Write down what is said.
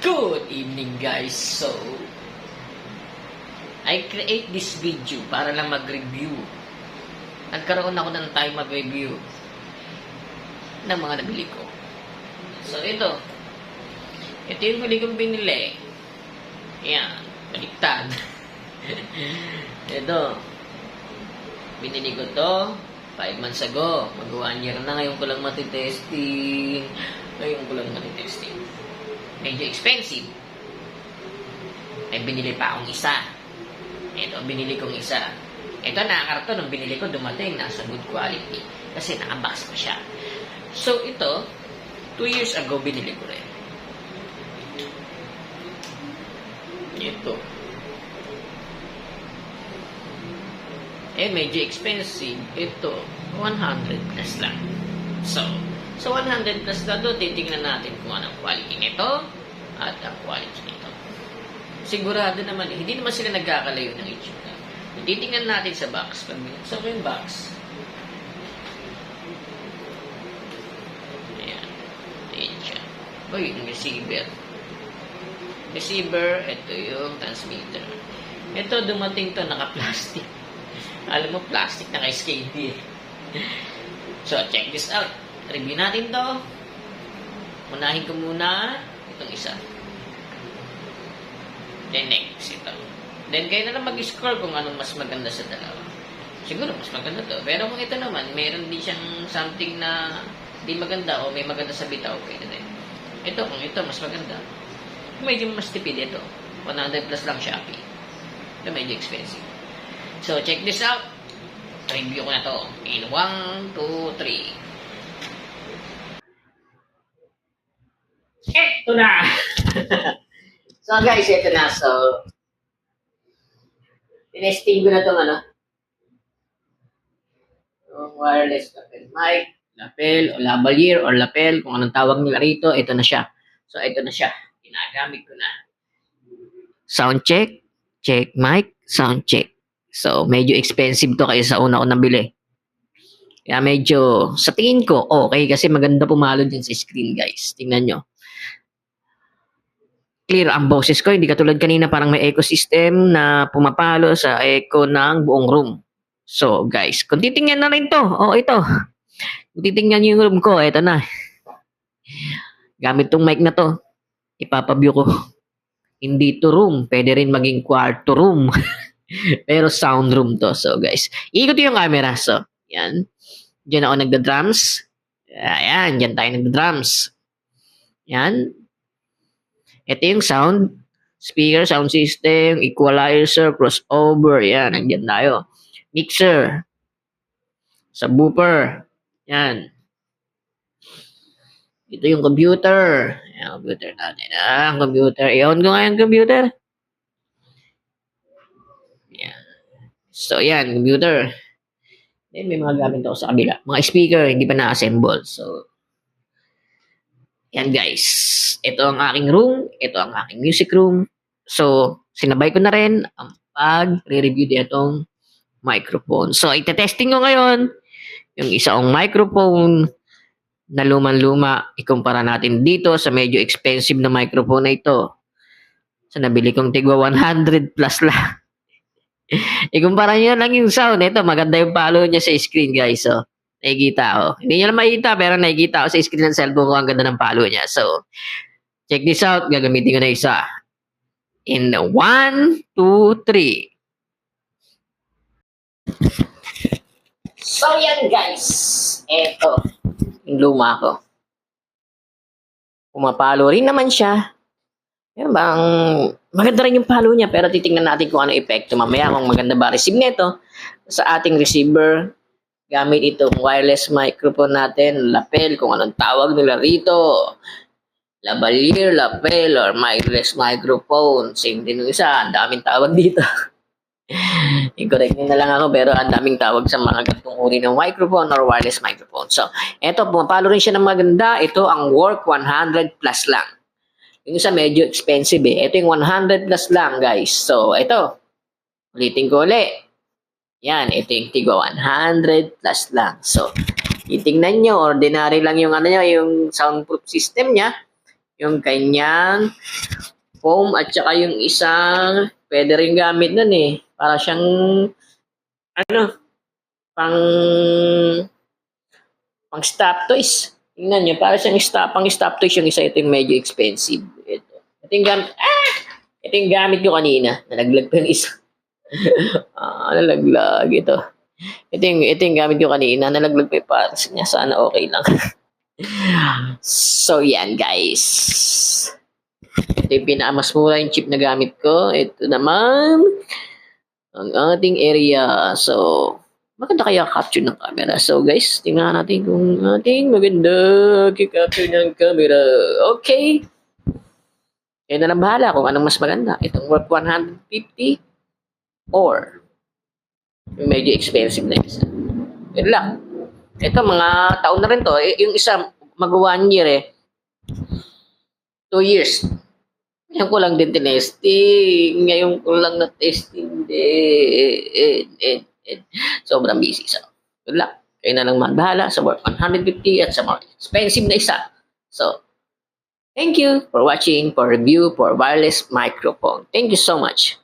Good evening guys. So, I create this video para lang mag-review. Nagkaroon ako ng time mag-review ng mga nabili ko. So, ito yung huli kong binili. Yan, baliktad. Ito, binili ko to 5 months ago. Mag 1 year na, ngayon ko lang matitesting. Medyo expensive. Ay binili pa akong isa. Ito, binili kong isa. Ito, nakakarto nung binili ko, dumating, nasa good quality. Kasi nakabox pa siya. So, ito, 2 years ago, binili ko rin. Ito. Medyo expensive. Ito, 100 plus lang. So 100 plus na doon, titignan natin kung anong quality nito at ang quality nito. Sigurado naman, hindi naman sila nagkakalayo ng itsura. Titignan natin sa box. Pag binuksan ko yung box, ayan, ayan siya. Yung receiver. Ito yung transmitter. Ito, dumating to, naka-plastic. Alam mo, plastic, naka-skate. So, check this out. Review natin to. Unahin ko muna itong isa. Then next, ito. Then kayo na lang mag-score kung anong mas maganda sa dalawa. Siguro mas maganda to. Pero kung ito naman, meron din siyang something na di maganda o may maganda sa bitaw, pwede din. Ito, kung ito mas maganda. Medyo mas tipid ito. 100 plus lang Shopee. Ito medyo expensive. So, check this out. Review ko na to. In 1, 2, 3. Ito na! So guys, ito na. So, tinesting ko na itong wireless lapel mic, lapel o lavalier or lapel, kung anong tawag nila rito, ito na siya. So, ito na siya. Ginagamit ko na. Sound check, check mic, sound check. So, medyo expensive to kaya sa una ko nabili. Kaya medyo, sa tingin ko, okay, kasi maganda pumalo din sa screen, guys. Tingnan nyo. Clear ang boses ko, hindi katulad kanina parang may echo system na pumapalo sa echo ng buong room. So, guys, kung titingnan na rin to, ito. Kung titingnan yung room ko, ito na. Gamit tong mic na to, ipapaview ko. Hindi to room, pwede rin maging kwarto room. Pero sound room to. So, guys, ikot yung camera. So, yan. Diyan ako nagda-drums. Ayan, diyan tayo nagda-drums. Yan. Ito yung sound. Speaker, sound system, equalizer, crossover. Yan, nandiyan tayo. Mixer. Subwoofer. Yan. Ito yung computer. Ayan, computer natin. Computer. I-on ko nga yung computer. Yan. So, yan, computer. Then, may mga gamit ako sa kabila. Mga speaker, hindi pa na-assemble. So, yan guys. Ito ang aking room. Ito ang aking music room. So, sinabay ko na rin ang pag-review ditong microphone. So, itetesting ko ngayon yung isang microphone na lumang-luma. Ikumpara natin dito sa medyo expensive na microphone na ito. So, nabili kong tigwa 100 plus lang. Ikumpara nyo lang yung sound. Ito, maganda yung palo niya sa screen, guys. So, nakikita. Hindi nyo lang makikita, pero nakikita sa screen ng cellphone ko ang ganda ng palo niya. So, check this out. Gagamitin ko na isa. In 1, 2, 3. So, yan, guys. Ito, yung luma ko. Pumapalo rin naman siya. Yan bang maganda rin yung palo niya, pero titingnan natin kung ano epekto mamaya kung maganda ba receive nito sa ating receiver gamit itong wireless microphone natin, lapel, kung anong tawag nila rito, lavalier, lapel, or wireless microphone. Same din yung isa, ang daming tawag dito. I-correct nyo na lang ako, pero ang daming tawag sa mga ganitong uri ng microphone or wireless microphone. So, eto, pumapalo rin siya ng maganda. Ito ang work 100 plus lang. Yung isa medyo expensive Ito yung 100 plus lang, guys. So, ito. Ulitin ko ulit. Yan, ito yung tigwa 100 plus lang. So, titingnan nyo, ordinary lang yung yung soundproof system niya. Yung kanyang foam at saka yung isang pwede rin gamit nun eh. Para siyang ano, pang stop toys. Tingnan nyo, para siyang pang stop toys yung isa. Ito yung medyo expensive. Ito yung gamit, ito yung gamit ko kanina. Nalaglag pa yung isa. Nalaglag ito. Ito yung gamit ko kanina. Nalaglag pa yung parts niya. Sana okay lang. So, yan guys. Ito yung pinakamas mura yung chip na gamit ko. Ito naman ang ating area. So, maganda kaya capture ng camera. So guys, tingnan natin kung ating maganda capture ng camera. Okay. Kaya na lang bahala kung anong mas maganda. Itong worth 150 or yung medyo expensive na isa. Yun lang. Ito, mga taon na rin to. Yung isa, mag 1 year eh. 2 years. Ngayon ko lang din tinesting. Ngayon ko lang na-testing din. Sobrang busy. So, good luck. Kayo na lang man bahala sa worth 150 at sa more expensive na isa. So, thank you for watching for review for wireless microphone. Thank you so much.